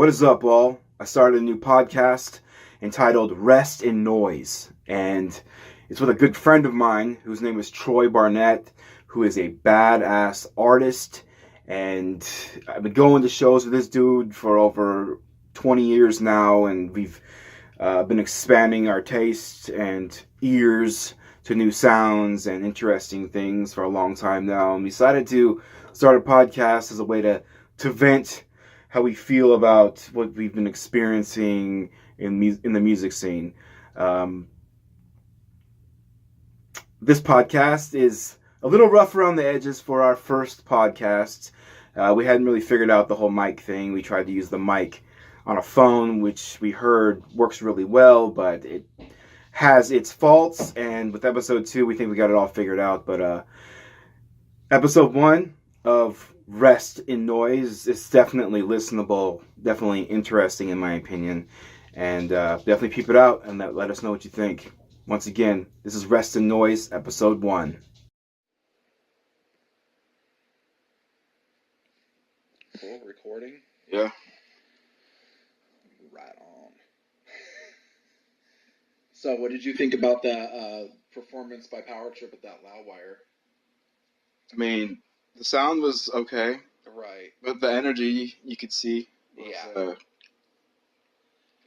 What is up, all? I started a new podcast entitled Rest in Noise, and it's with a good friend of mine whose name is Troy Barnett, who is a badass artist, and I've been going to shows with this dude for over 20 years now, and we've been expanding our tastes and ears to new sounds and interesting things for a long time now, and we decided to start a podcast as a way to vent how we feel about what we've been experiencing in the music scene. This podcast is a little rough around the edges for our first podcast. We hadn't really figured out the whole mic thing. We tried to use the mic on a phone, which we heard works really well, but it has its faults. And with episode 2, we think we got it all figured out. But episode 1 of Rest in Noise is definitely listenable, definitely interesting in my opinion, and definitely peep it out and let us know what you think. Once again, this is Rest in Noise, episode 1. Full recording? Yeah. Right on. So what did you think about that performance by Power Trip at that Loudwire? I mean, the sound was okay. Right. But the energy you could see was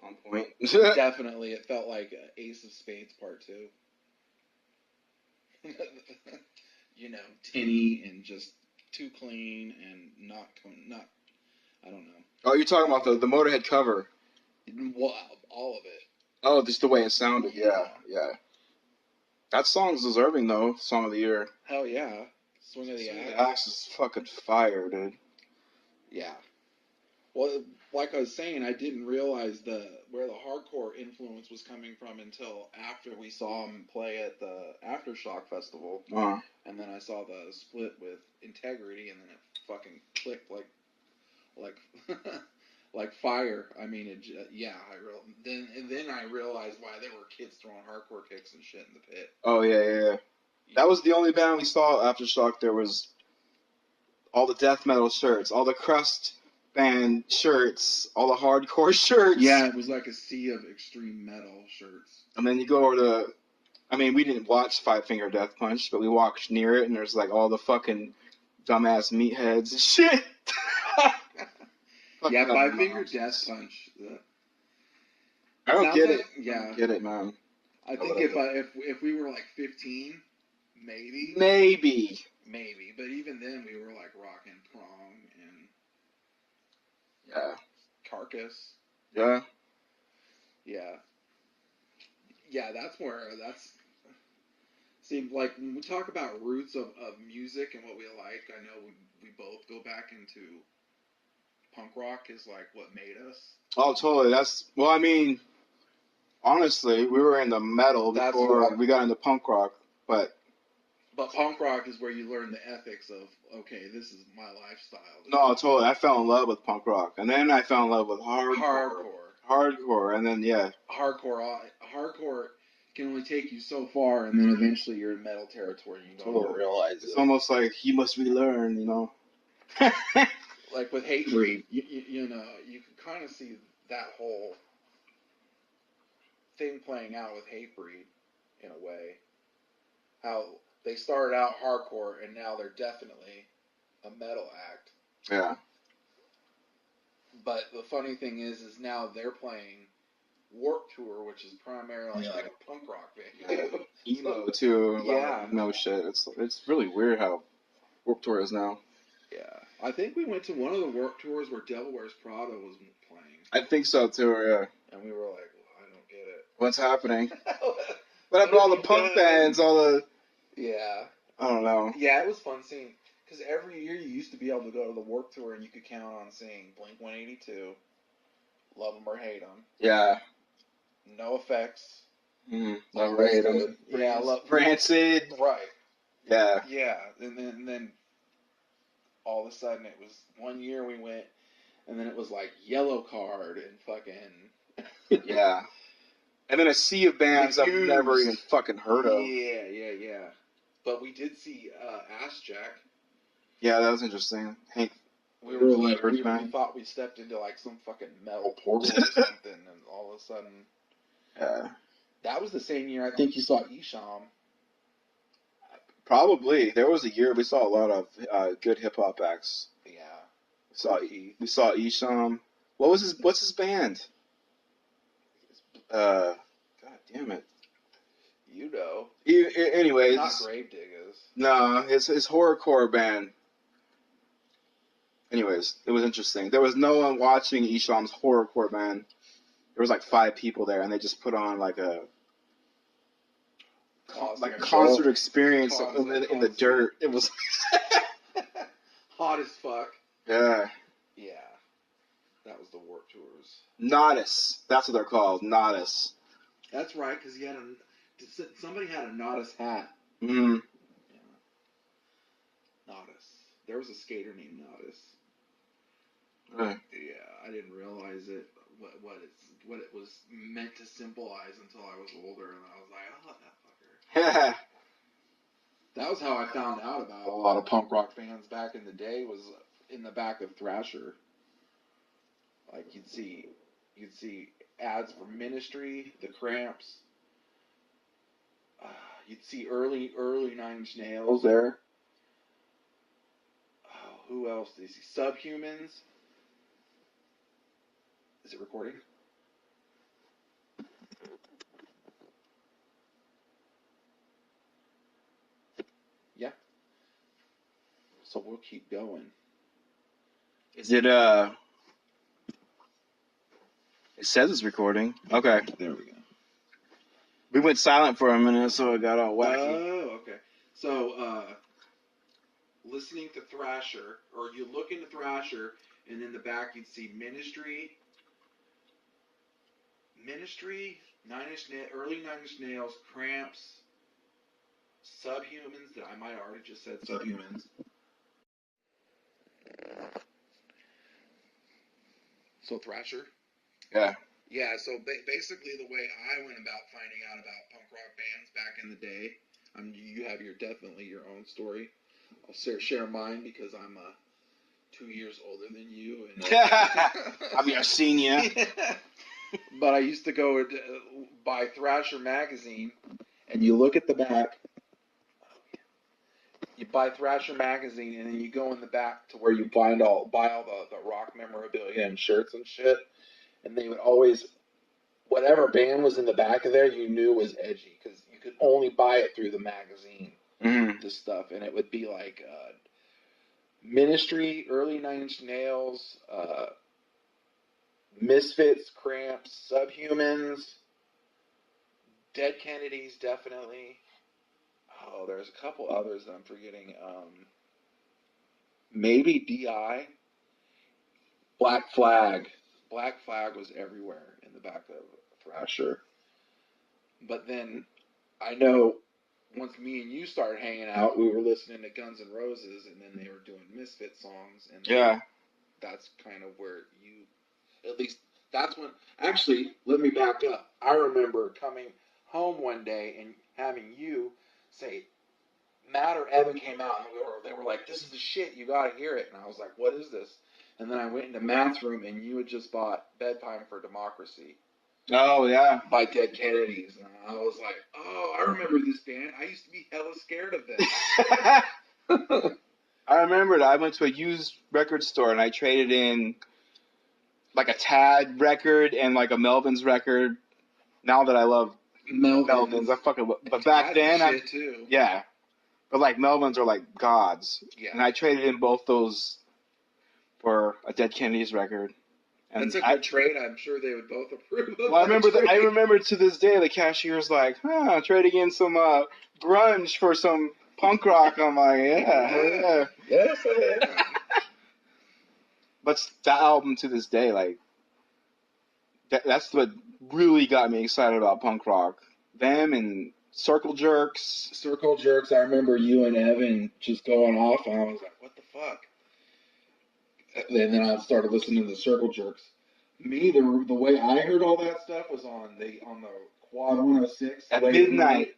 on point. Definitely. It felt like Ace of Spades Part 2. Tinny and just too clean and not, I don't know. Oh, you're talking about the Motorhead cover. Well, all of it. Oh, just the way it sounded. Yeah. That song's deserving, though. Song of the year. Hell yeah. Swing of the Swing of Axe. the Axe is fucking fire, dude. Yeah. Well, like I was saying, I didn't realize where the hardcore influence was coming from until after we saw him play at the Aftershock Festival. Uh-huh. And then I saw the split with Integrity, and then it fucking clicked like like fire. I mean, then I realized why there were kids throwing hardcore kicks and shit in the pit. Oh, yeah. That was the only band we saw Aftershock. There was all the death metal shirts, all the crust band shirts, all the hardcore shirts. Yeah, it was like a sea of extreme metal shirts. And then you go over to, we didn't watch Five Finger Death Punch, but we walked near it, and there's like all the fucking dumbass meatheads and shit. Yeah, Five Finger Death Punch. I don't get it. Yeah, I don't get it, man. I think if we were like 15, maybe. But even then, we were like rocking Prong and Carcass. Yeah. See, like when we talk about roots of music and what we like, I know we both go back into punk rock is like what made us. Oh, totally. Honestly, we were into metal before we got into punk rock, But punk rock is where you learn the ethics of, okay, this is my lifestyle. No, totally. I fell in love with punk rock, and then I fell in love with hardcore, and then Hardcore can only take you so far, and then eventually you're in metal territory. You don't realize it's almost like you must relearn, Like with Hatebreed, you can kind of see that whole thing playing out with Hatebreed in a way. How they started out hardcore, and now they're definitely a metal act. Yeah. But the funny thing is now they're playing Warped Tour, which is primarily like a punk rock venue. Emo too. Yeah. No shit. It's really weird how Warped Tour is now. Yeah. I think we went to one of the Warped Tours where Devil Wears Prada was playing. I think so too, yeah. And we were like, well, I don't get it. What's happening? What happened to all the punk bands, all the... Yeah. I don't know. Yeah, it was fun seeing... Because every year you used to be able to go to the Warped Tour and you could count on seeing Blink-182, Love 'Em or Hate 'Em. Yeah. No Effects. Love 'Em or Hate 'Em. Yeah, Rancid. Right. Yeah. Yeah, and then all of a sudden it was one year we went, and then it was like Yellow Card and fucking... Yeah. And then a sea of bands I've never even fucking heard of. Yeah. But we did see Ass Jack. Yeah, that was interesting. Hank We were like, we man. thought we stepped into like some fucking metal portal or something, and all of a sudden, that was the same year I think you saw Isham. Probably. There was a year we saw a lot of good hip hop acts. Yeah. We saw Isham. What's his band? God damn it. You know. Anyways. Not Gravediggers. No, his horrorcore band. Anyways, it was interesting. There was no one watching Isham's horrorcore band. There was like 5 people there, and they just put on like a concert experience in the dirt. It was hot as fuck. Yeah. Yeah. That was the Warped Tours. Nodus. That's what they're called. Nodus. That's right, because somebody had a Nodus hat. Mm-hmm. Yeah. Nodus. There was a skater named Nodus. Right. Yeah, I didn't realize it. What it was meant to symbolize until I was older, and I was like, oh, that fucker. That was how I found out about a lot of punk rock bands back in the day. Was in the back of Thrasher. Like you'd see ads for Ministry, the Cramps. You'd see early 9 Inch Nails there. Oh, who else did you see? Subhumans. Is it recording? Yeah. So we'll keep going. Is it It says it's recording. Okay. There we go. We went silent for a minute, so it got all wacky. Oh, okay. So, listening to Thrasher, or you look into Thrasher, and in the back you'd see Ministry, early 9 Inch Nails, Cramps, Subhumans, that I might have already just said Subhumans. So Thrasher? Yeah. Yeah, so basically the way I went about finding out about punk rock bands back in the day, you have definitely your own story. I'll share mine because I'm 2 years older than you. And I'm your senior. But I used to go buy Thrasher magazine, and you look at the back. You buy Thrasher magazine, and then you go in the back to where you buy all the rock memorabilia and shirts and shit. And they would always, whatever band was in the back of there, you knew was edgy because you could only buy it through the magazine. Mm-hmm. This stuff, and it would be like Ministry, early 9 Inch Nails, Misfits, Cramps, Subhumans, Dead Kennedys, definitely. Oh, there's a couple others that I'm forgetting. Maybe DI. Black Flag. Black Flag was everywhere in the back of Thrasher. But then I know once me and you started hanging out, we were listening to Guns N' Roses, and then they were doing Misfit songs, and yeah, that's kind of where at least that's when. Actually, let me back up. I remember coming home one day and having you say, Matt or Evan came out, and they were like, "This is the shit. You got to hear it." And I was like, "What is this?" And then I went into Matt's room, and you had just bought Bedtime for Democracy. Oh, yeah. By Dead Kennedys. And I was like, oh, I remember this band. I used to be hella scared of them. I remembered I went to a used record store, and I traded in like a Tad record and like a Melvins record. Now that I love Melvins, I fucking. But back then, too. Yeah. But like Melvins are like gods. Yeah. And I traded in both those for a Dead Kennedys record. And that's a good trade. I'm sure they would both approve of. Well, I remember to this day the cashier's like, trading in some grunge for some punk rock. I'm like, yeah. Yes, I am. But that album to this day, like, that's what really got me excited about punk rock. Them and Circle Jerks. Circle Jerks. I remember you and Evan just going off, and I was like, what the fuck? And then I started listening to the Circle Jerks. Me, the way I heard all that stuff was on the Quad 106 at midnight.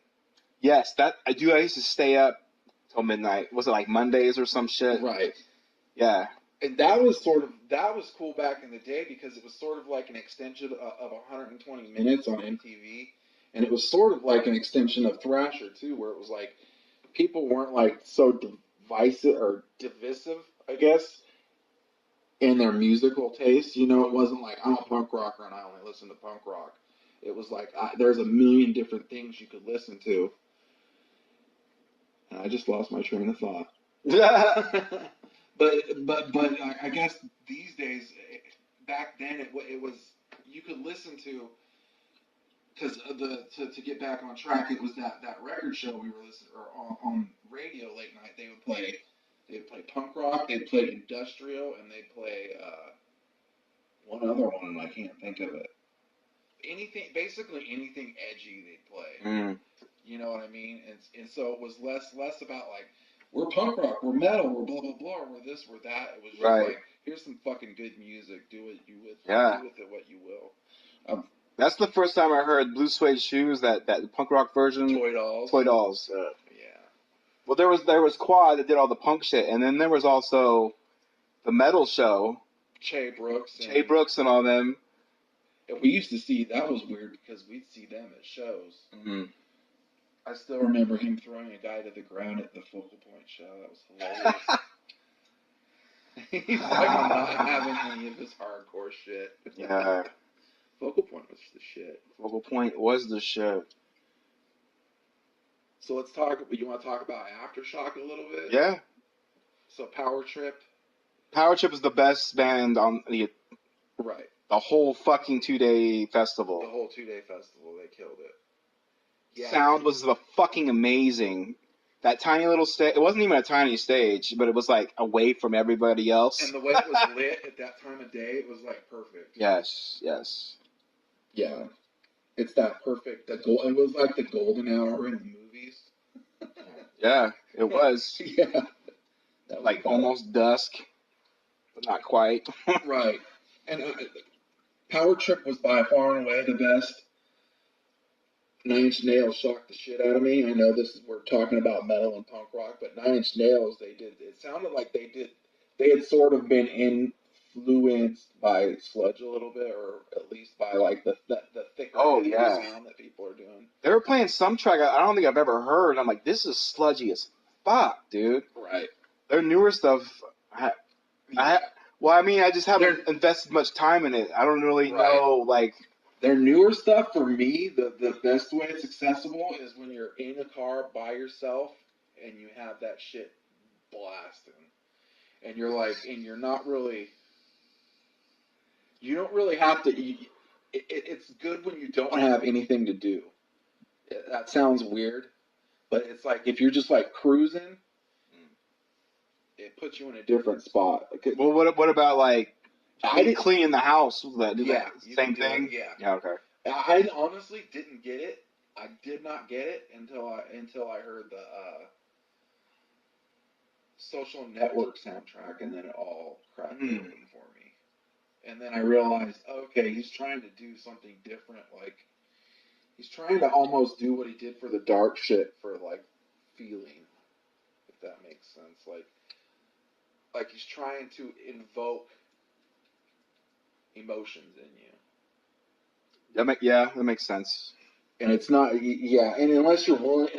Yes, I used to stay up till midnight. Was it like Mondays or some shit? Right. Yeah. And that was cool back in the day because it was sort of like an extension of 120 minutes on MTV, and it was sort of like an extension of Thrasher too, where it was like people weren't like so divisive, I guess, in their musical taste. You know, it wasn't like I'm a punk rocker and I only listen to punk rock. It was like there's a million different things you could listen to. And I just lost my train of thought. but I guess these days, back then it was you could listen to because to get back on track, it was that record show we were listening or on radio late night. They'd play punk rock, they'd play industrial, and they'd play one other one, and I can't think of it. Basically anything edgy they'd play. Mm. You know what I mean? And so it was less about like we're punk rock, we're metal, we're blah blah blah, we're this, we're that. It was just like here's some fucking good music. Do with it what you will. That's the first time I heard Blue Suede Shoes, that punk rock version. Toy Dolls. Yeah. Well, there was Quad that did all the punk shit, and then there was also the metal show. Che Brooks and all them. And we used to see, that was weird because we'd see them at shows. Mm-hmm. I still remember him throwing a guy to the ground at the Focal Point show. That was hilarious. He's like not having any of his hardcore shit. Yeah. Focal Point was the shit. Focal Point was the shit. So let's talk. You want to talk about Aftershock a little bit? Yeah. So Power Trip. Power Trip is the best band on the whole fucking 2-day festival. The whole 2-day festival, they killed it. Yeah. Sound was fucking amazing. That tiny little stage. It wasn't even a tiny stage, but it was like away from everybody else. And the way it was lit at that time of day, it was like perfect. Yes. Yeah, it's that perfect. It was like the golden hour in the movies. Yeah, it was. Yeah, like almost dusk, but not quite. Right, and Power Trip was by far and away the best. 9 Inch Nails shocked the shit out of me. I know we're talking about metal and punk rock, but 9 Inch Nails, it sounded like they had sort of been influenced by sludge a little bit, or at least by like the thicker sound that people are doing. They were playing some track I don't think I've ever heard. I'm like, this is sludgy as fuck, dude. Right. Their newer stuff, I just haven't invested much time in it. I don't really know, like... Their newer stuff, for me, the best way it's accessible is when you're in a car by yourself and you have that shit blasting. And you're like, and you're not really... You don't really have to... It's good when you don't have anything to do. That sounds weird, but it's like if you're just like cruising, it puts you in a different spot. Well, what about like cleaning the house? Same thing. Yeah. Okay. I honestly didn't get it. I did not get it until I heard the Social Network soundtrack, and then it all cracked open for me. And then I realized, okay, he's trying to do something different. Like he's trying to almost do what he did for the dark shit for like feeling, if that makes sense. Like he's trying to invoke emotions in you. That makes sense. And it's not, and unless you want,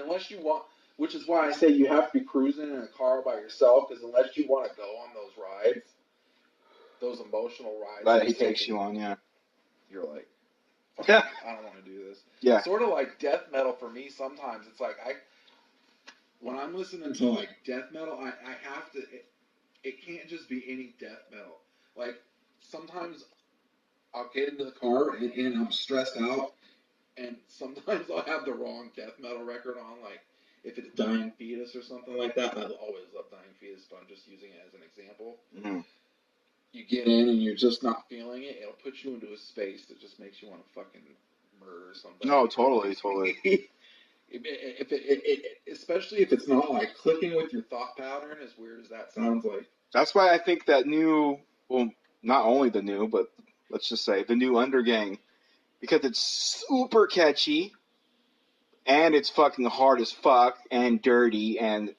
which is why I say you have to be cruising in a car by yourself, because unless you want to go on those rides, those emotional rides that he takes you on, you're like, I don't want to do this. Yeah. Sort of like death metal for me. Sometimes it's like when I'm listening to like death metal, I have to. It can't just be any death metal. Like sometimes I'll get into the car and I'm stressed out, and sometimes I'll have the wrong death metal record on, like if it's Dying Fetus or something like that. I always love Dying Fetus, but I'm just using it as an example. Mm-hmm. You get in and you're just not feeling it. It'll put you into a space that just makes you want to fucking murder somebody. No, totally. Especially if it's not like clicking with your thought pattern, as weird as that sounds like. That's why I think that not only the new, but let's just say the new Undergang, because it's super catchy, and it's fucking hard as fuck, and dirty, and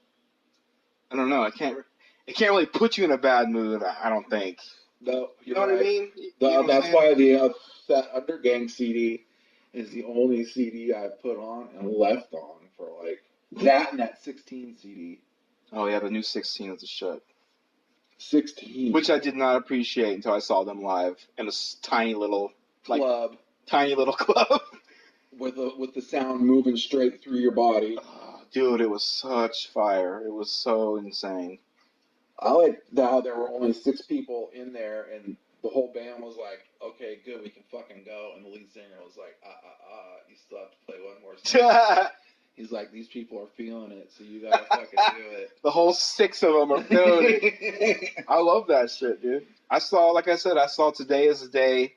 I don't know, it can't really put you in a bad mood. I don't think. No, You you're know what I right. mean? You know what I'm That's saying? why the that Undergang CD is the only CD I put on and left on for like that and that 16 CD. Oh yeah, the new 16 is a shit. 16 Which I did not appreciate until I saw them live in a tiny little club club. with the sound moving straight through your body. Oh, dude, it was such fire. It was so insane. I like how there were only 6 people in there and the whole band was like, okay, good, we can fucking go. And the lead singer was like, you still have to play one more song. He's like, these people are feeling it, so you gotta fucking do it. The whole 6 of them are feeling it. I love that shit, dude. Like I said, I saw Today Is the Day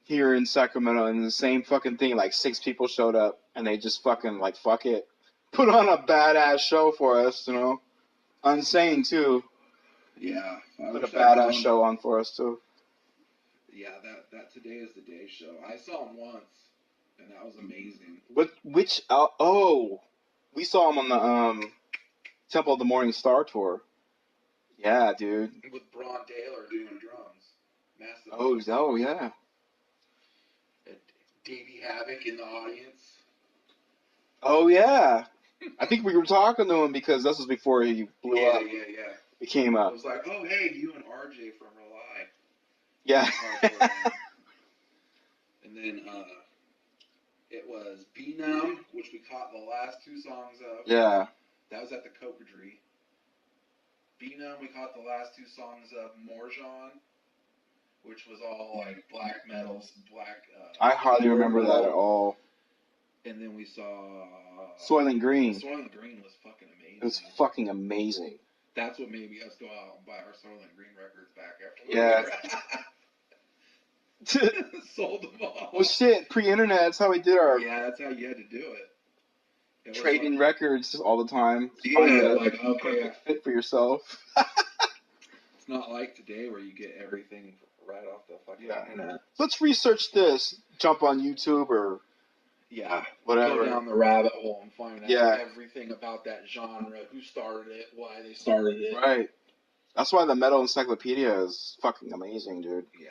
here in Sacramento, and the same fucking thing. Like 6 people showed up, and they just fucking like fuck it, put on a badass show for us, you know. Unsane too. Yeah, Put a badass show on for us too. Yeah, that Today Is the Day show. I saw him once, and that was amazing. We saw him on the Temple of the Morning Star tour. Yeah, dude. With Braun Taylor doing drums. Massive. Oh yeah. Davey Havoc in the audience. Oh yeah. I think we were talking to him because this was before he blew up. Yeah. He came up. It was like, oh hey, you and RJ from Rely. Yeah. And then it was Be Numb, which we caught the last 2 songs of. Yeah. That was at the Cocadree. Be Numb, we caught the last 2 songs of Morjon, which was all like black metals, black. I hardly remember that at all. And then we saw Soylent Green. Soylent Green was fucking amazing. It was fucking amazing. That's what made us go out and buy our Soylent Green records back after. Yeah. Sold them all. Well, shit, pre-internet, that's how we did our. Yeah, that's how you had to do it. Trading records all the time. Yeah, like okay, fit for yourself. It's not like today where you get everything right off the fucking internet. Let's research this. Jump on YouTube or whatever. Go down the rabbit hole and find out everything about that genre, who started it, why they started it. Right. That's why the Metal Encyclopedia is fucking amazing, dude. Yeah.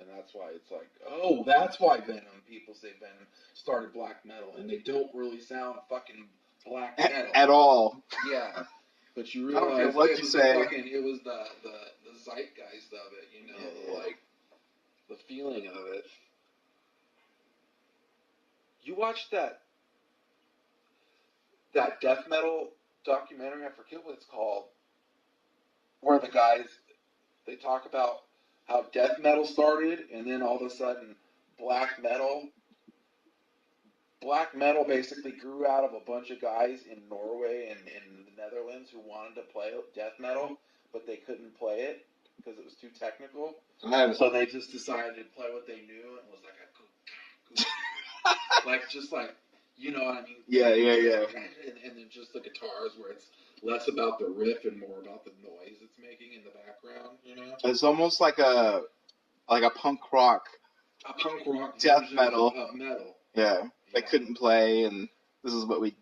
And that's why it's like, oh, that's why Venom, people say Venom started black metal, and they don't really sound fucking black metal. At all. Yeah. But you I don't realize care what you say. It was the zeitgeist of it, you know, like the feeling of it. You watched that death metal documentary, I forget what it's called, where the guys, they talk about how death metal started, and then all of a sudden black metal basically grew out of a bunch of guys in Norway and in the Netherlands who wanted to play death metal, but they couldn't play it because it was too technical. So they just decided to play what they knew, and it was like you know what I mean? Yeah. And then just the guitars where it's less about the riff and more about the noise it's making in the background, you know? It's almost like a punk rock. A punk rock death metal. Of metal. Yeah. They couldn't play, and this is what we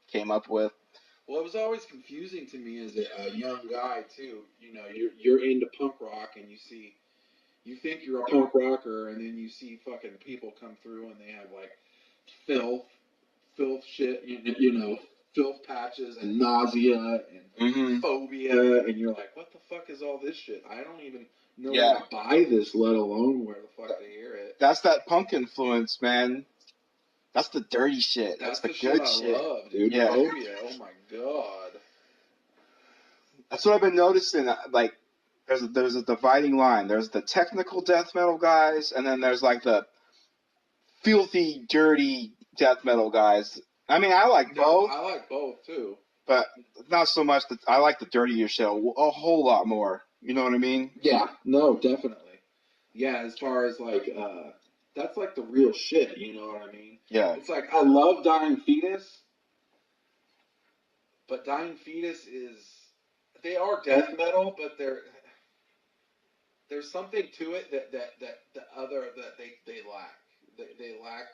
came up with. Well, it was always confusing to me as a young guy too. You know, you're into punk rock, and you think you're a punk rocker, and then you see fucking people come through, and they have like filth shit, you know, filth patches and nausea and phobia, and you're like, what the fuck is all this shit? I don't even know where to buy this, let alone where the fuck to hear it. That's that punk influence, man. That's the dirty shit. That's the good shit. I love, dude. Yeah. Phobia. Oh my god. That's what I've been noticing. Like, there's a dividing line. There's the technical death metal guys, and then there's like the filthy, dirty death metal guys. I mean, I like both. I like both too. But not so much that I like the dirtier shit a whole lot more. You know what I mean? Yeah. No, definitely. Yeah, as far as like, that's like the real shit. You know what I mean? Yeah. It's like I love Dying Fetus, but Dying Fetus they are death metal, but there's something to it that they lack. They lack.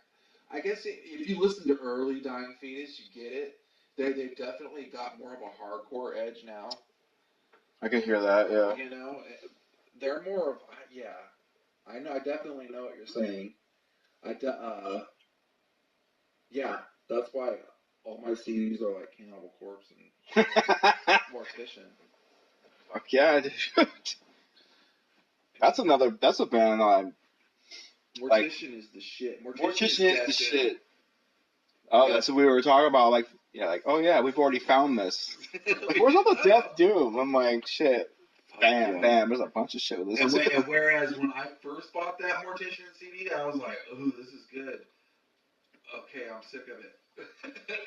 I guess if you listen to early Dying Fetus, you get it. They've definitely got more of a hardcore edge now. I can hear that. Yeah. You know, they're more of yeah. I know. I definitely know what you're saying. Yeah. That's why all my CDs are like Cannibal Corpse and Mortician. Fuck yeah, dude. That's a band I'm like. Mortician is the shit. Mortician is the shit. Oh, Oh, that's what we were talking about. Like, yeah, like, oh yeah, we've already found this. Like, where's all the Death Doom? I'm like, shit. Bam, bam. There's a bunch of shit with this. And whereas when I first bought that Mortician CD, I was like, "Ooh, this is good." Okay, I'm sick of it.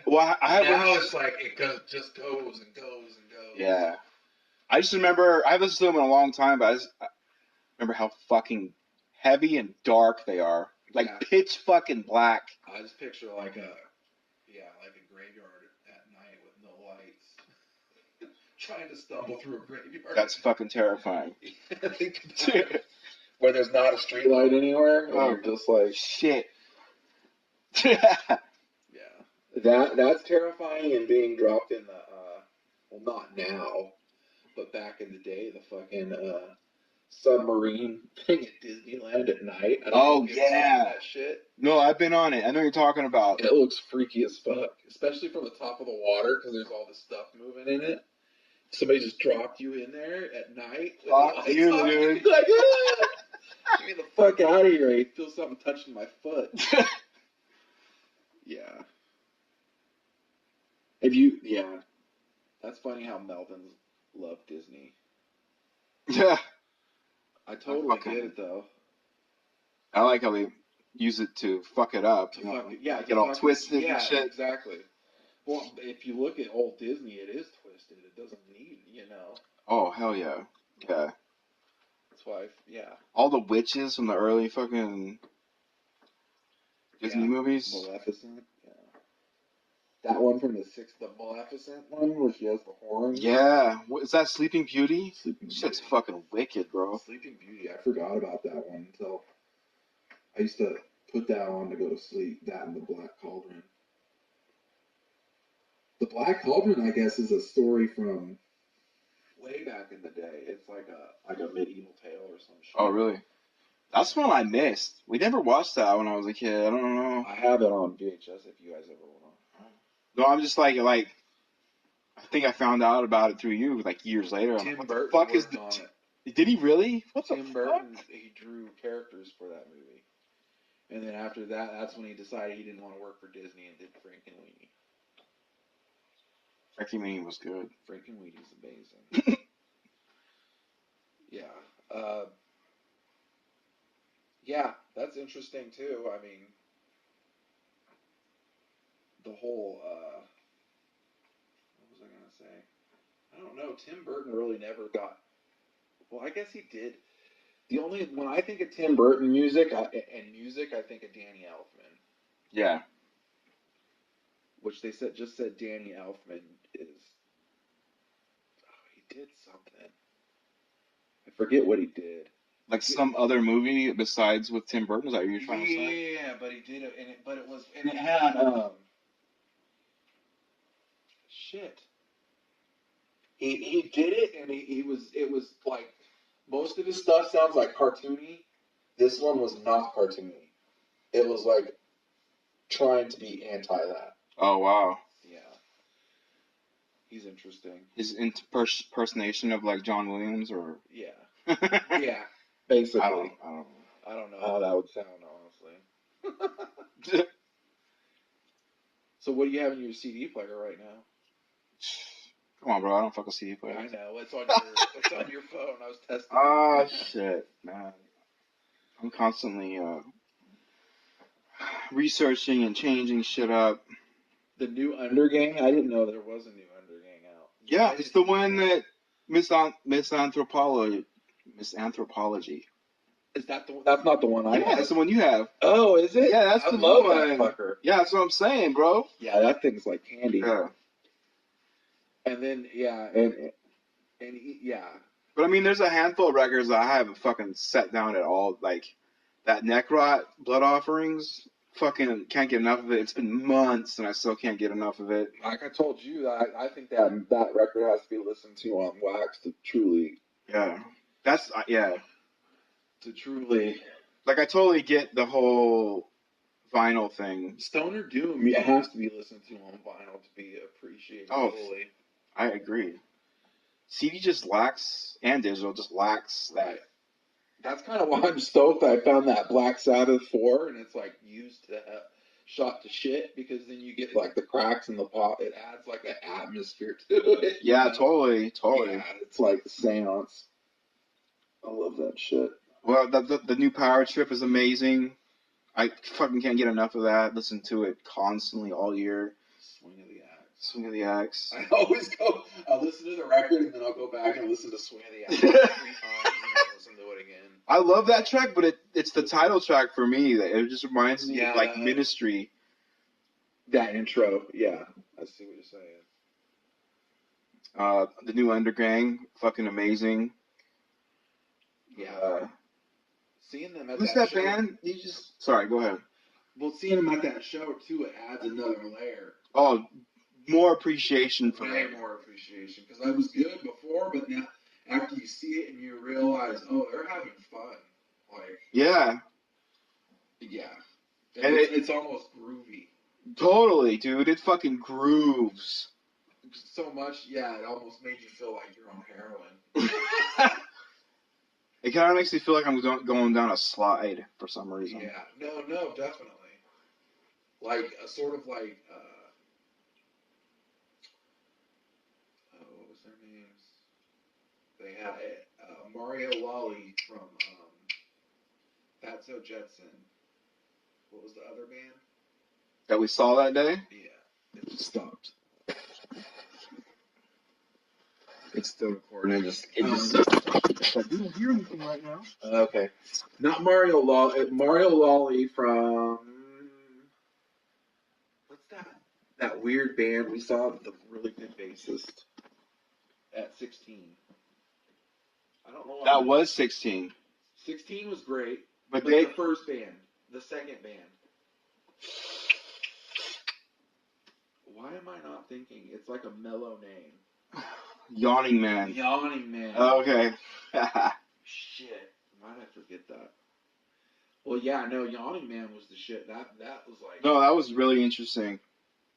Well, now it's like it just goes and goes and goes. Yeah, I just remember I haven't listened to them in a long time, but I remember how fucking heavy and dark they are, like pitch fucking black. I just picture like a graveyard at night with no lights, trying to stumble through a graveyard. That's fucking terrifying. Where there's not a street light anywhere, and you're just like shit. That's terrifying, and being dropped in the well, not now, but back in the day, the fucking submarine thing at Disneyland at night. Oh yeah, that shit. No, I've been on it. I know what you're talking about. It looks freaky as fuck, especially from the top of the water because there's all this stuff moving in it. Somebody just dropped you in there at night. Fuck you, dude. Like, ah! Get me the fuck out of here! I feel something touching my foot. Yeah. Yeah. That's funny how Melvins love Disney. Yeah. I totally get it though. I like how they use it to fuck it up. Get all twisted and shit. Exactly. Well, if you look at old Disney, it is twisted. It doesn't need, Oh, hell yeah. Yeah. That's why, yeah. All the witches from the early fucking Disney movies. Maleficent, yeah. That one from the Maleficent one where she has the horn. Yeah. Is that Sleeping Beauty? Sleeping Beauty. Shit's fucking wicked, bro. Sleeping Beauty. I forgot about that one until I used to put that on to go to sleep. That and the Black Cauldron. The Black Cauldron, I guess, is a story from way back in the day. It's like a medieval tale or some shit. Oh, really? That's one I missed. We never watched that when I was a kid. I don't know. I have it on VHS if you guys ever want. No, I'm just like I think I found out about it through you like years later. Tim Burton fuck is on it. Did he really? What the Tim fuck? Burton, he drew characters for that movie. And then after that, that's when he decided he didn't want to work for Disney and did Frankenweenie. Frankenweenie was good. Frankenweenie's amazing. Yeah. Yeah, that's interesting too. I mean, the whole, what was I going to say? I don't know. Tim Burton really never got, well, I guess he did. When I think of Tim Burton music, I think of Danny Elfman. Yeah. Which they just said Danny Elfman is, he did something. I forget what he did. Like some other movie besides with Tim Burton? Is that what you're trying to say? Yeah, but he did it, and it had, shit. He did it, and it was like, most of his stuff sounds like cartoony. This one was not cartoony. It was like trying to be anti that. Oh, wow. Yeah. He's interesting. His impersonation of like John Williams or? Yeah. Yeah. Basically. I don't know how that would sound, honestly. So what do you have in your CD player right now? Come on, bro. I don't fuck with CD players. I know. It's on your phone. I was testing. Ah, shit, man. I'm constantly researching and changing shit up. The new Undergang? I didn't know there was a new Undergang out. Yeah, it's the one that Misanthropology. Is that the one? That's not the one I have. Yeah, that's the one you have. Oh, is it? Yeah, that's the love one. That fucker. Yeah, that's what I'm saying, bro. Yeah, that thing's like candy. Yeah. And then, yeah, yeah. But I mean, there's a handful of records that I haven't fucking set down at all. Like that Neck Rot Blood Offerings. fucking can't get enough of it. It's been months and I still can't get enough of it. Like I told you, I think that record has to be listened to on wax to truly. Yeah. That's, yeah. To truly. Like, I totally get the whole vinyl thing. Stoner Doom, it has to be listened to on vinyl to be appreciated fully. I agree. CD just lacks, and digital just lacks that. That's kind of why I'm stoked I found that Black Sabbath 4, and it's like used to shot to shit, because then you get like the cracks in the pop. It adds like an atmosphere to it. Yeah, totally. Yeah, it's like a seance. I love that shit. Well, the new Power Trip is amazing. I fucking can't get enough of that. Listen to it constantly all year. Swing of the Axe. Swing of the Axe. I always go, I'll listen to the record and then I'll go back and listen to Swing of the Axe 3 times and I'll listen to it again. I love that track, but it's the title track for me. It just reminds me of like Ministry. That intro, yeah. I see what you're saying. The new Undergang, fucking amazing. Yeah. Seeing them at who's that that band? Sorry, go ahead. Well, seeing them at that show too, it adds another layer. Oh, more appreciation for Way them. more appreciation, because I was good before, but now after you see it and you realize, oh, they're having fun. Like, yeah, and it's almost groovy. Totally, dude. It fucking grooves so much. Yeah, it almost made you feel like you're on heroin. It kind of makes me feel like I'm going down a slide for some reason. Yeah, no, definitely. Like a sort of like, what was their names? They had Mario Lawley from Fatso Jetson. What was the other band that we saw that day? Yeah, it just stopped. It's still recording. It just. I don't hear anything right now. Okay. Not Mario Lawley. Mario Lawley from. What's that? That weird band we saw with the really good bassist at 16. I don't know. That was 16. 16 was great. But the first band. The second band. Why am I not thinking? It's like a mellow name. Yawning Man. Yawning Man. Oh, okay. Shit. Why did I forget that? Well, yeah, no, Yawning Man was the shit. That was like... No, that was really interesting.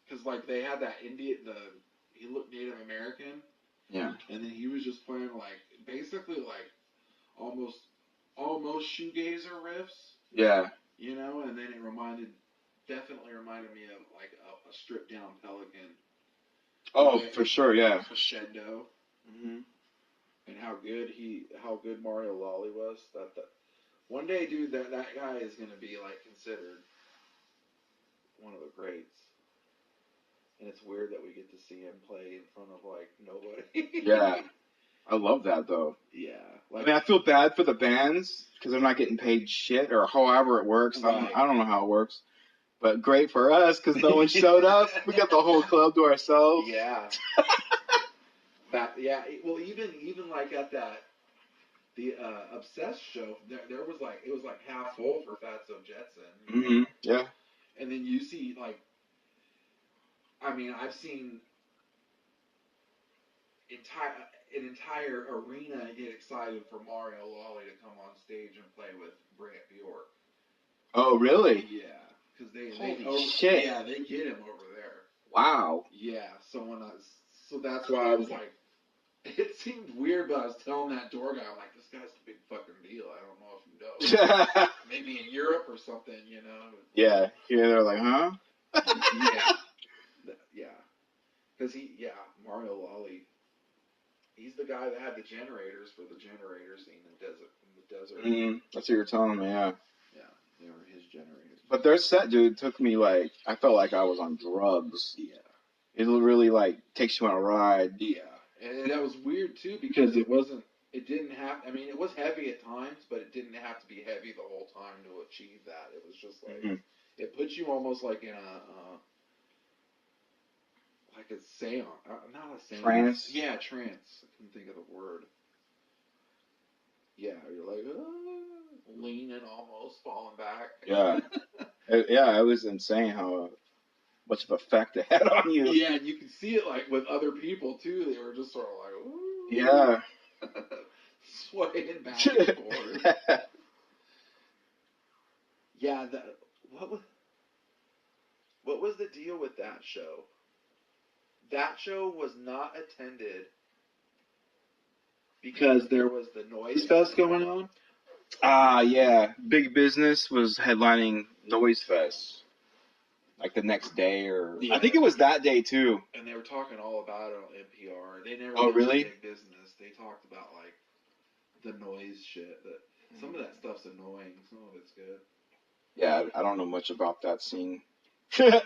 Because, like, they had that he looked Native American. Yeah. And then he was just playing, like, basically, like, almost shoegazer riffs. Yeah. You know, and then it definitely reminded me of, like, a stripped-down Pelican. Oh, for sure, yeah. Crescendo. Mm-hmm. And how good Mario Lawley was. That one day, dude, that guy is gonna be like considered one of the greats. And it's weird that we get to see him play in front of like nobody. Yeah, I love that though. Yeah, I mean, I feel bad for the bands because they're not getting paid shit or however it works. Right. I don't know how it works. But great for us because no one showed up. We got the whole club to ourselves. Yeah. Well, even like at the Obsessed show, there was like it was like half full for Fatso Jetson. Mm-hmm. Yeah. And then you see like, I mean, I've seen an entire arena get excited for Mario Lawley to come on stage and play with Brant Bjork. Oh, really? Yeah. Because shit. Yeah, they get him over there. Wow. Yeah, so that's why I was like, it seemed weird, but I was telling that door guy, I'm like, this guy's a big fucking deal. I don't know if you know. Maybe in Europe or something, you know. Yeah. Here they're like, huh? Yeah. Because Mario Lawley, he's the guy that had the generators for the generator scene in the desert. Mm-hmm. That's what you're telling me, yeah. Yeah, they were his generators. But their set, dude, took me like, I felt like I was on drugs. Yeah. It really like takes you on a ride. Yeah. And that was weird too because it didn't have, I mean, it was heavy at times, but it didn't have to be heavy the whole time to achieve that. It was just like, it puts you almost like in like a seance, not a seance. Trance? Yeah, trance. I couldn't think of the word. Yeah, you're like, leaning almost, falling back. Yeah. Yeah, it was insane how much of effect it had on you. Yeah, and you can see it like with other people too. They were just sort of like, ooh. Yeah. Swaying back and forth. Yeah, what was the deal with that show? That show was not attended because there was the Noise Fest going on. Yeah. Big Business was headlining Noise Fest. Like the next day, or Yeah. I think it was that day too. And they were talking all about it on NPR. They never Oh, mentioned really? Big Business. They talked about like the noise shit. That some of that stuff's annoying. Some of it's good. Yeah, I don't know much about that scene.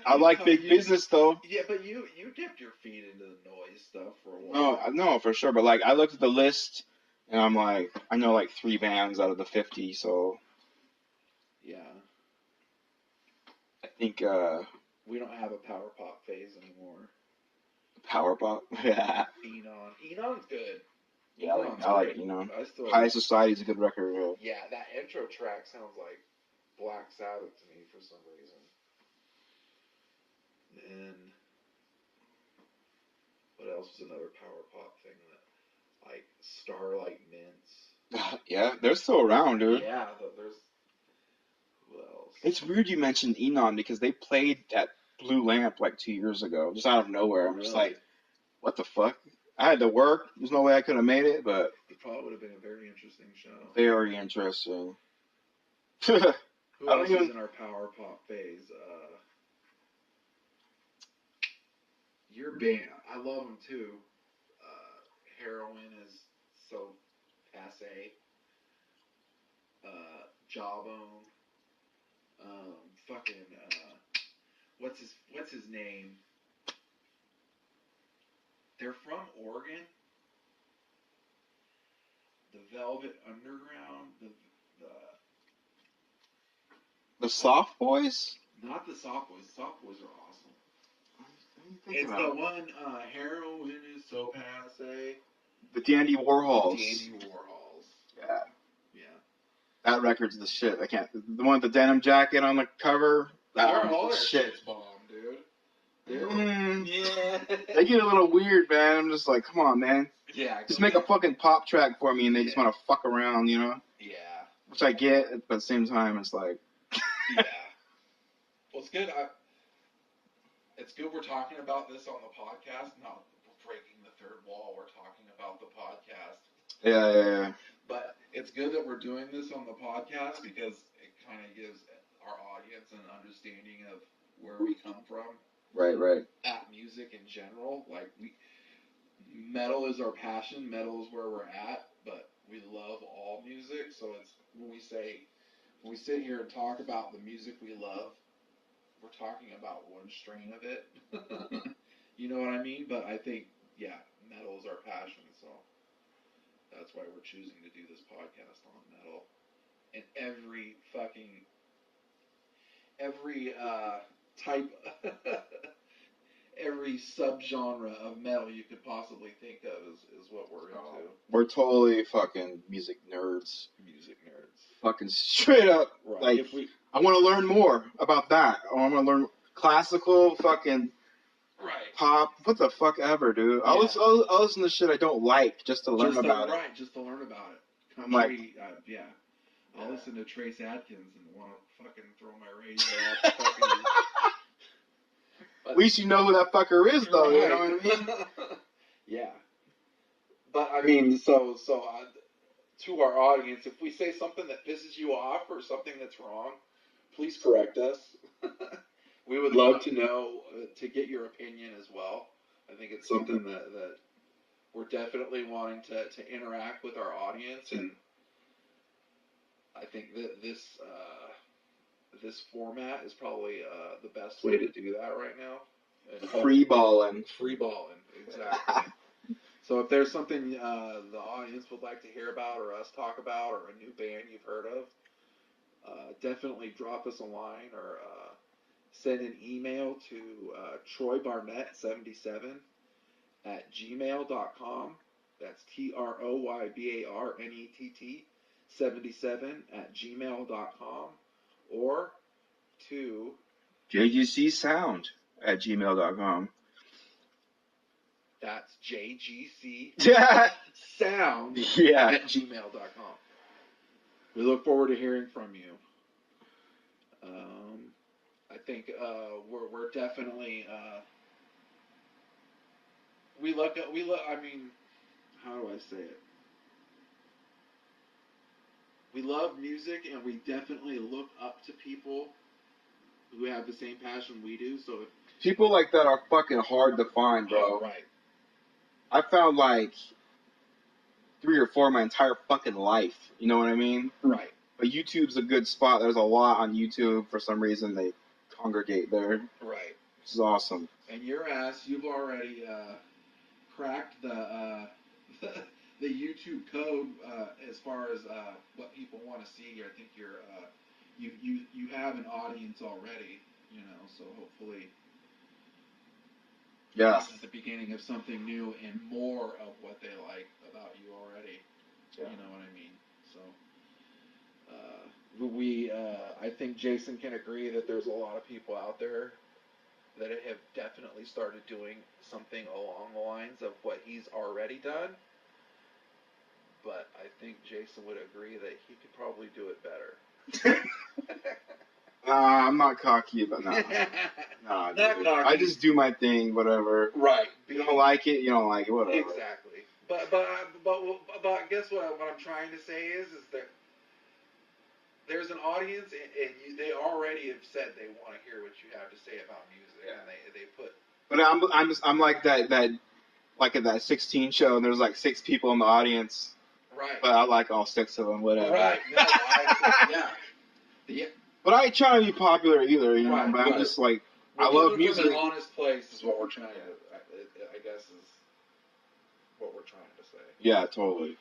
I like Big Business though. Yeah, but you dipped your feet into the noise stuff for a while. No, for sure. But like, I looked at the list, and I'm like, I know like 3 bands out of the 50. So Yeah. I think We don't have a power pop phase anymore. Power Pop. Yeah. Enon's good. Yeah, I like Enon. High Society is a good record. Yeah, that intro track sounds like Black Sabbath to me for some reason. And what else is another power pop thing that, like, Starlight Mints? Yeah, they're still around, dude. Yeah, there's who else? It's weird you mentioned Enon because they played at Blue Lamp like 2 years ago, just out of nowhere. I'm just like, what the fuck? I had to work. There's no way I could have made it, but it probably would have been a very interesting show. Very interesting. Who else is in our power pop phase? Your band, I love them too. Heroin is so passe. Jawbone. Fucking. What's his name? They're from Oregon. The Velvet Underground. The Soft Boys? Not the Soft Boys. The Soft Boys are awesome. It's the one, Heroin is so passe. The Dandy Warhols. Dandy Warhols. Yeah. Yeah. That record's the shit. I can't. The one with the denim jacket on the cover. That all the their shit's bomb, dude. Yeah. They get a little weird, man. I'm just like, come on, man. Yeah. Just make a fucking pop track for me, and they just want to fuck around, you know? Yeah. Which I get, but at the same time, it's like. Yeah. Well, it's good. It's good we're talking about this on the podcast, not breaking the third wall. We're talking about the podcast. Yeah. But it's good that we're doing this on the podcast because it kind of gives our audience an understanding of where we come from. Right. At music in general. Like, metal is our passion. Metal is where we're at, but we love all music. So it's when we sit here and talk about the music we love, we're talking about one strain of it. You know what I mean? But I think, yeah, metal is our passion, so that's why we're choosing to do this podcast on metal. And every type, every subgenre of metal you could possibly think of is what we're into. We're totally fucking music nerds. Fucking straight up. Right. Like, I want to learn more about that. I want to learn classical, fucking pop, what the fuck ever, dude. Yeah. I'll listen to shit I don't like just to learn about it. Right, just to learn about it. Country, I'm like, yeah. I'll listen to Trace Adkins and want to fucking throw my radio off the fucking... At least you know who that fucker is, though. Right. You know what I mean? Yeah. But, I mean, so to our audience, if we say something that pisses you off or something that's wrong, please correct us. We would love to know, to get your opinion as well. I think it's something that we're definitely wanting to interact with our audience, and I think that this format is probably the best way to do that right now. Free balling, exactly. So if there's something the audience would like to hear about, or us talk about, or a new band you've heard of, definitely drop us a line or send an email to troybarnett77 at gmail.com. That's TROYBARNETT 77 at gmail.com, or to JGCSOUND at gmail.com. That's JGC Yeah. Sound Yeah. at gmail.com. We look forward to hearing from you. I think we're definitely we look. I mean, how do I say it? We love music, and we definitely look up to people who have the same passion we do. So People like that are fucking hard to find, bro. right. I found like 3 or 4 my entire fucking life. You know what I mean? Right. But YouTube's a good spot. There's a lot on YouTube. For some reason, they congregate there. Right. Which is awesome. And your ass, you've already cracked the the YouTube code as far as what people want to see. I think you have an audience already. You know, so hopefully. Yeah. This is the beginning of something new and more of what they like about you already. Yeah. You know what I mean? So, I think Jason can agree that there's a lot of people out there that have definitely started doing something along the lines of what he's already done. But I think Jason would agree that he could probably do it better. I'm not cocky, but nah, dude. I just do my thing, whatever. Right. You don't like it, you don't like it, whatever. Exactly. But guess what? What I'm trying to say is that there's an audience, and they already have said they want to hear what you have to say about music, and they put. But I'm like that like at that 16 show, and there's like 6 people in the audience. Right. But I like all 6 of them, whatever. Right. No, yeah. But I ain't trying to be popular either, you know. Right, but I'm just like, I love music. From an honest place is what we're trying to. I guess is what we're trying to say. Yeah, totally.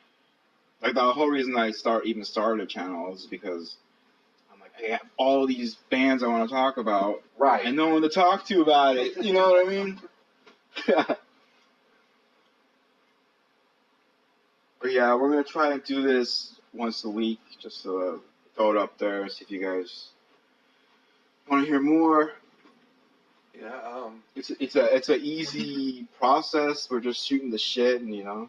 Like the whole reason I started a channel is because I'm like, I have all these bands I want to talk about, right? And no one to talk to about it. You know what I mean? But yeah, we're gonna try to do this once a week, just to throw it up there, see if you guys want to hear more. Yeah. It's a easy process. We're just shooting the shit, and you know.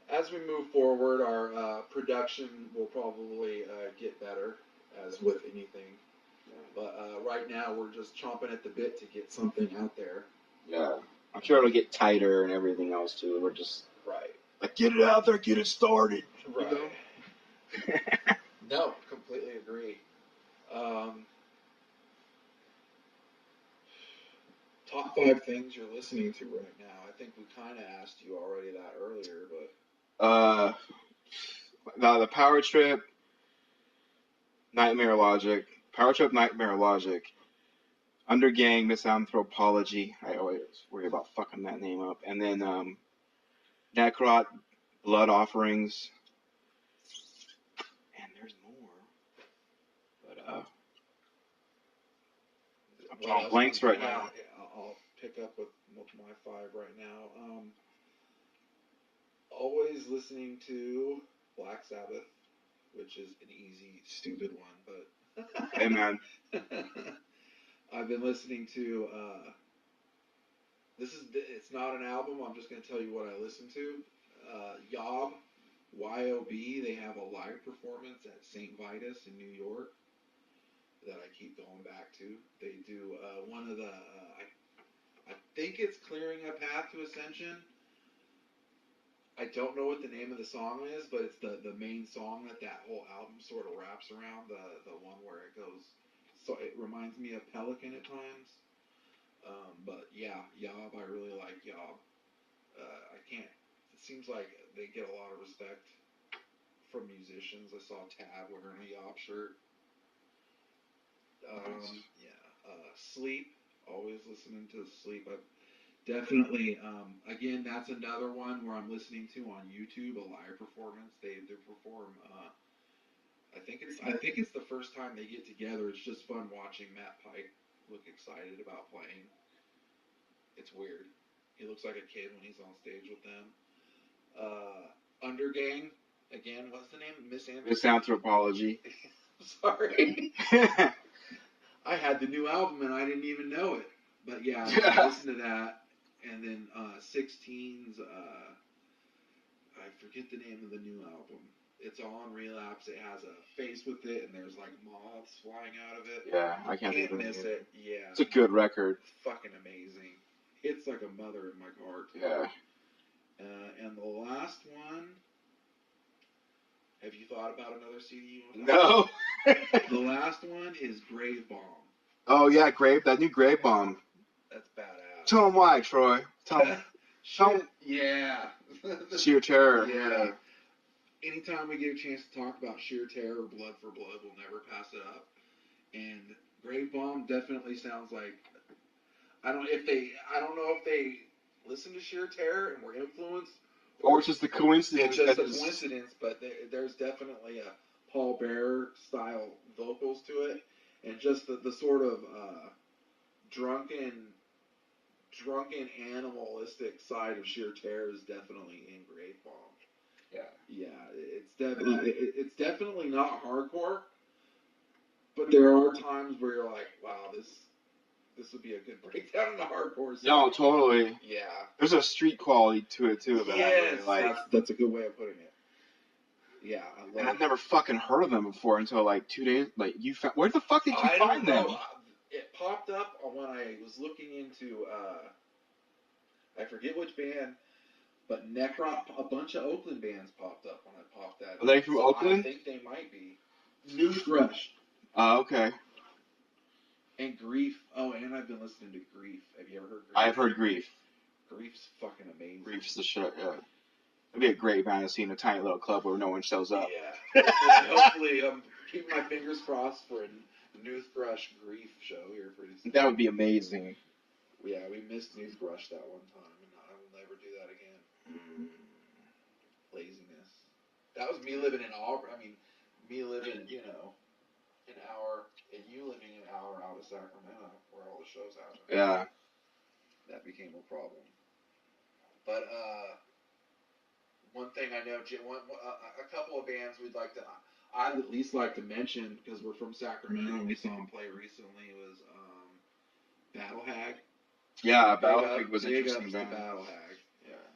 As we move forward, our production will probably get better, as with anything. But right now, we're just chomping at the bit to get something out there. Yeah, I'm sure it'll get tighter and everything else too. We're just like, get it out there, get it started. Right. You know? No, completely agree. Top 5 things you're listening to right now. I think we kind of asked you already that earlier, but the Power Trip, Nightmare Logic, Undergang, Misanthropology. I always worry about fucking that name up. And then Necrot, Blood Offerings. And there's more. But I'm drawing blanks right now. I'll pick up with my 5 right now. Always listening to Black Sabbath, which is an easy, stupid one, but hey man. I've been listening to it's not an album, I'm just going to tell you what I listen to. Yob, Y-O-B, they have a live performance at St. Vitus in New York that I keep going back to. They do one of the, I think it's Clearing a Path to Ascension. I don't know what the name of the song is, but it's the main song that whole album sort of wraps around, the one where it goes, so it reminds me of Pelican at times. But yeah, Yob, I really like Yob. It seems like they get a lot of respect from musicians. I saw Tab wearing a Yob shirt. Sleep, always listening to Sleep. I've definitely, again, that's another one where I'm listening to on YouTube, a live performance. They perform, I think it's the first time they get together. It's just fun watching Matt Pike look excited about playing. It's weird. He looks like a kid when he's on stage with them. Undergang, again, what's the name? Misanthropology. Sorry. I had the new album and I didn't even know it. But yeah, I listened to that. And then 16's, I forget the name of the new album. It's all on Relapse. It has a face with it, and there's like moths flying out of it. Yeah, I can't miss it. Yeah. It's a good record. Fucking amazing. It's like a mother in my heart. Yeah. And the last one, have you thought about another CD you want No. The last one is Grave Bomb. Oh yeah, that new Grave Bomb. That's badass. Tell them why, Troy. Tell them. Yeah. Sheer Terror. Yeah. Anytime we get a chance to talk about Sheer Terror or Blood for Blood, we'll never pass it up. And Grave Bomb definitely sounds like, I don't know if they listened to Sheer Terror and were influenced, or it's just a coincidence. It's just a coincidence, but there's definitely a Paul Bearer style vocals to it, and just the sort of drunken animalistic side of Sheer Terror is definitely in Grave Bomb. Yeah, it's definitely not hardcore, but there are times where you're like, wow, this would be a good breakdown into hardcore. No, totally. Yeah. There's a street quality to it too. That yes, I really like. That's a good way of putting it. Yeah, I love and I've never fucking heard of them before until like 2 days. Like you found, where the fuck did you find them? It popped up when I was looking into I forget which band, but Necrot, a bunch of Oakland bands popped up when I popped that. Are they from Oakland? I think they might be. New Thrush. Okay. And Grief. Oh, and I've been listening to Grief. Have you ever heard Grief? I've heard Grief. Grief's fucking amazing. Grief's the shit, yeah. It'd be a great band to see in a tiny little club where no one shows up. Yeah. Hopefully, I'm keeping my fingers crossed for a New Thrush Grief show here pretty soon. That would be amazing. Yeah, we missed New Thrush that one time, and I will never do that again. Laziness. That was me living in Auburn. I mean, me living, an hour, and you living an hour out of Sacramento, where all the shows happen. Yeah. That became a problem. But one thing I know, a couple of bands I'd at least like to mention, because we're from Sacramento and we saw them play recently, was Battle Hag. Yeah, Battle Hag was interesting. Battle Hag. Yeah.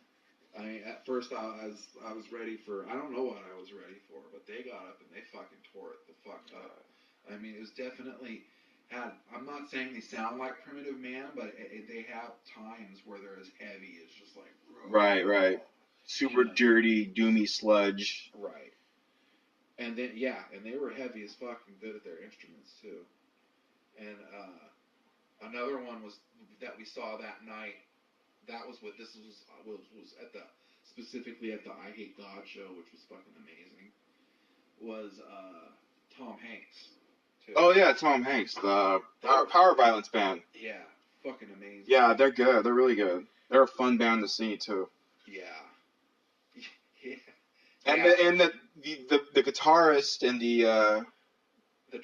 I mean, at first I was ready for, I don't know what I was ready for, but they got up and they fucking tore it the fuck up. I mean, it was definitely I'm not saying they sound like Primitive Man, but they have times where they're as heavy as just like. Right. Super dirty, doomy sludge. Right. And then, and they were heavy as fuck and good at their instruments too. And another one was that we saw that night. That was what this was specifically at the I Hate God show, which was fucking amazing. Was Tom Hanks. Too. Oh yeah, Tom Hanks, the Power Violence band. Yeah, fucking amazing. Yeah, they're good. They're really good. They're a fun band to see too. Yeah. And the guitarist and the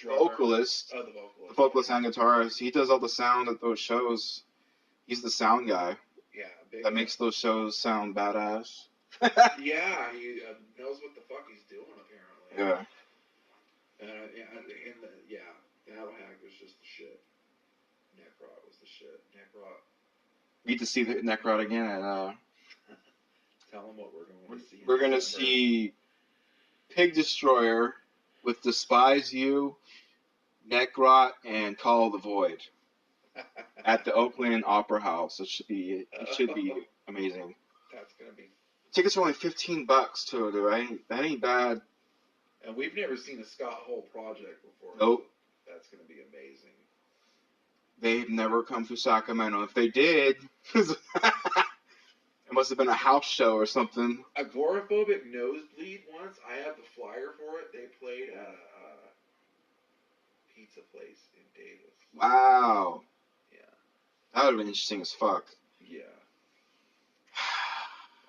vocalist, the vocalist and guitarist, he does all the sound at those shows. He's the sound guy. Yeah, that makes those shows sound badass. Yeah, he knows what the fuck he's doing apparently. Yeah. Battle Hag was just the shit. Necrot was the shit. Necrot. Need to see the Necrot again and Tell them what we're going to see. We're going to see Pig Destroyer with Despise You, Necrot, and Call of the Void at the Oakland Opera House. It should be amazing. That's going to be. Tickets are only $15 too, dude. That ain't bad. And we've never seen a Scott Hole project before. Nope. So that's going to be amazing. They've never come to Sacramento. If they did, it must have been a house show or something. Agoraphobic Nosebleed once. I have the flyer for it. They played at a pizza place in Davis. Wow. Yeah. That would have been interesting as fuck. Yeah.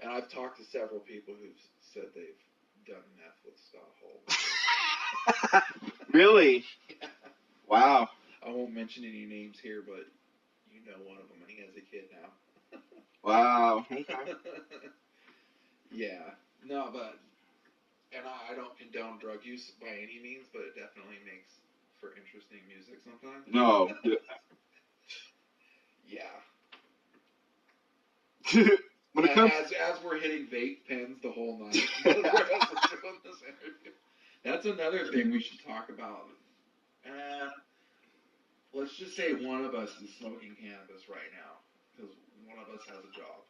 And I've talked to several people who've said they've done meth with Scott Hole. Really? Yeah. Wow. I won't mention any names here, but you know one of them, and he has a kid now. Wow. Okay. Yeah. No, but And I don't condone drug use by any means, but it definitely makes for interesting music sometimes. No. Yeah. When it comes, As we're hitting vape pens the whole night, for the rest of doing this interview. That's another thing we should talk about. Let's just say one of us is smoking cannabis right now, because one of us has a job.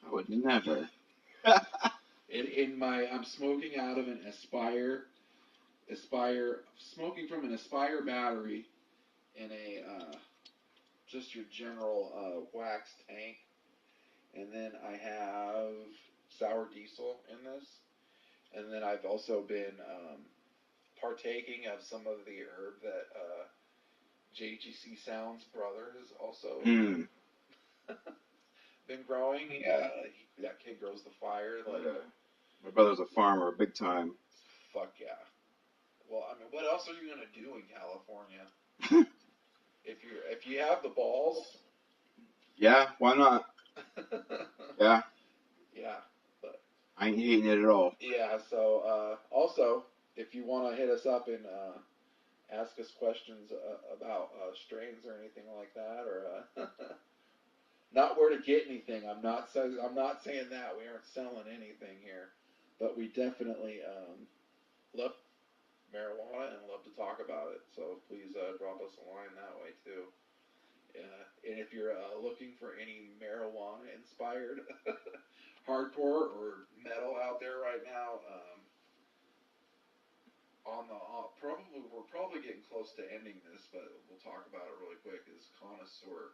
I would never. I'm smoking out of an Aspire, smoking from an Aspire battery in a just your general wax tank, and then I have sour diesel in this, and then I've also been partaking of some of the herb that JGCSOUND's brother has also been growing. That kid grows the fire. My brother's a farmer, big time. Fuck yeah. Well, I mean, what else are you gonna do in California? if you have the balls. Yeah, why not? Yeah. Yeah, but I ain't hating it at all. yeah. So also, if you want to hit us up and ask us questions about strains or anything like that, or not where to get anything. I'm not saying that we aren't selling anything here, but we definitely love marijuana and love to talk about it. So please drop us a line that way too. And if you're looking for any marijuana-inspired hardcore or metal out there right now, we're probably getting close to ending this, but we'll talk about it really quick. Is Connoisseur?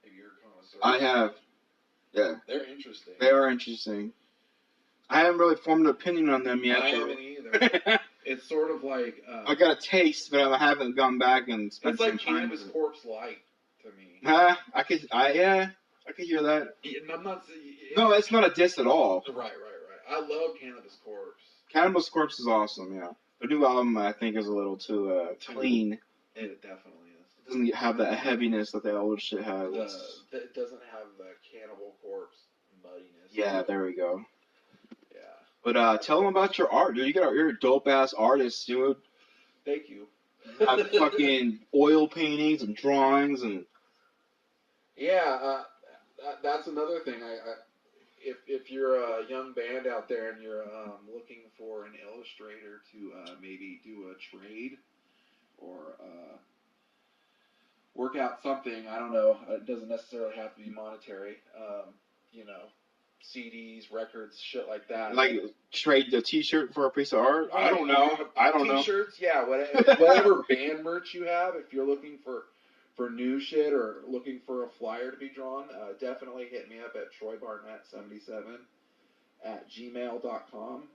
Have you heard Connoisseur? I have. Yeah. They're interesting. They are interesting. I haven't really formed an opinion on them yet. I haven't either. It's sort of like I got a taste, but I haven't gone back and spent it's like some time. Cannabis Corpse Light to me. I could hear that. And I'm not saying. No, it's not a diss at all. Right. I love Cannabis Corpse. Cannabis Corpse is awesome, yeah. The new album, I think, is a little too clean. It definitely is. It doesn't have that heaviness that the old shit has. It doesn't have the Cannibal Corpse muddiness. Yeah, there we go. Yeah. But tell them about your art, dude. You're a dope-ass artist, dude. Thank you. You have fucking oil paintings and drawings and... Yeah, that's another thing. If you're a young band out there and you're looking for an illustrator to maybe do a trade or work out something, I don't know. It doesn't necessarily have to be monetary. CDs, records, shit like that. Like trade the T-shirt for a piece of art? I don't know. T-shirts, yeah. Whatever band merch you have. If you're looking for new shit or looking for a flyer to be drawn, definitely hit me up at troybarnett77@gmail.com.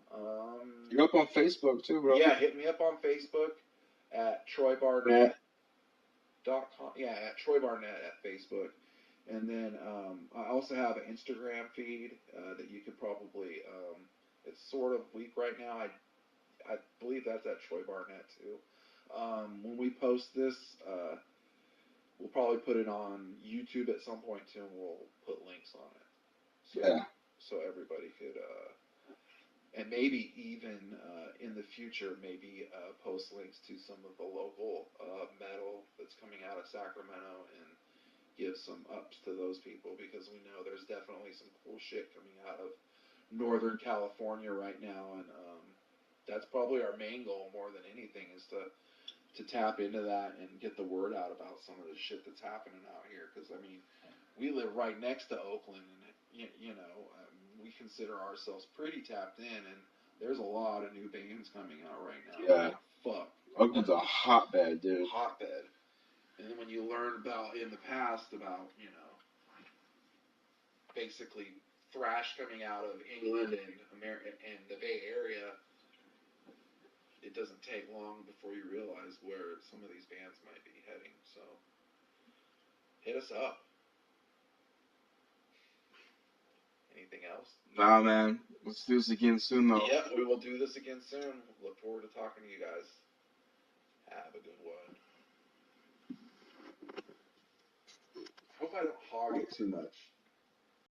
You're up on Facebook too, bro. Yeah, hit me up on Facebook at troybarnett.com. Yeah, at troybarnett at Facebook. And then I also have an Instagram feed that you could probably, it's sort of weak right now. I believe that's at Troy Barnett too. When we post this, we'll probably put it on YouTube at some point too, and we'll put links on it. So, yeah. So everybody could, and maybe even in the future, maybe post links to some of the local metal that's coming out of Sacramento and give some ups to those people, because we know there's definitely some cool shit coming out of Northern California right now, and that's probably our main goal more than anything, is to tap into that and get the word out about some of the shit that's happening out here, because I mean, we live right next to Oakland, and we consider ourselves pretty tapped in, and there's a lot of new bands coming out right now. Yeah. Fuck. Oakland's a hotbed, dude. Hotbed. And then when you learn about, in the past, about, basically thrash coming out of England and and the Bay Area, it doesn't take long before you realize where some of these bands might be heading. So, hit us up. Anything else? Nah, man. Let's do this again soon, though. Yep, we will do this again soon. Look forward to talking to you guys. Have a good one. I hope I don't hog it too much.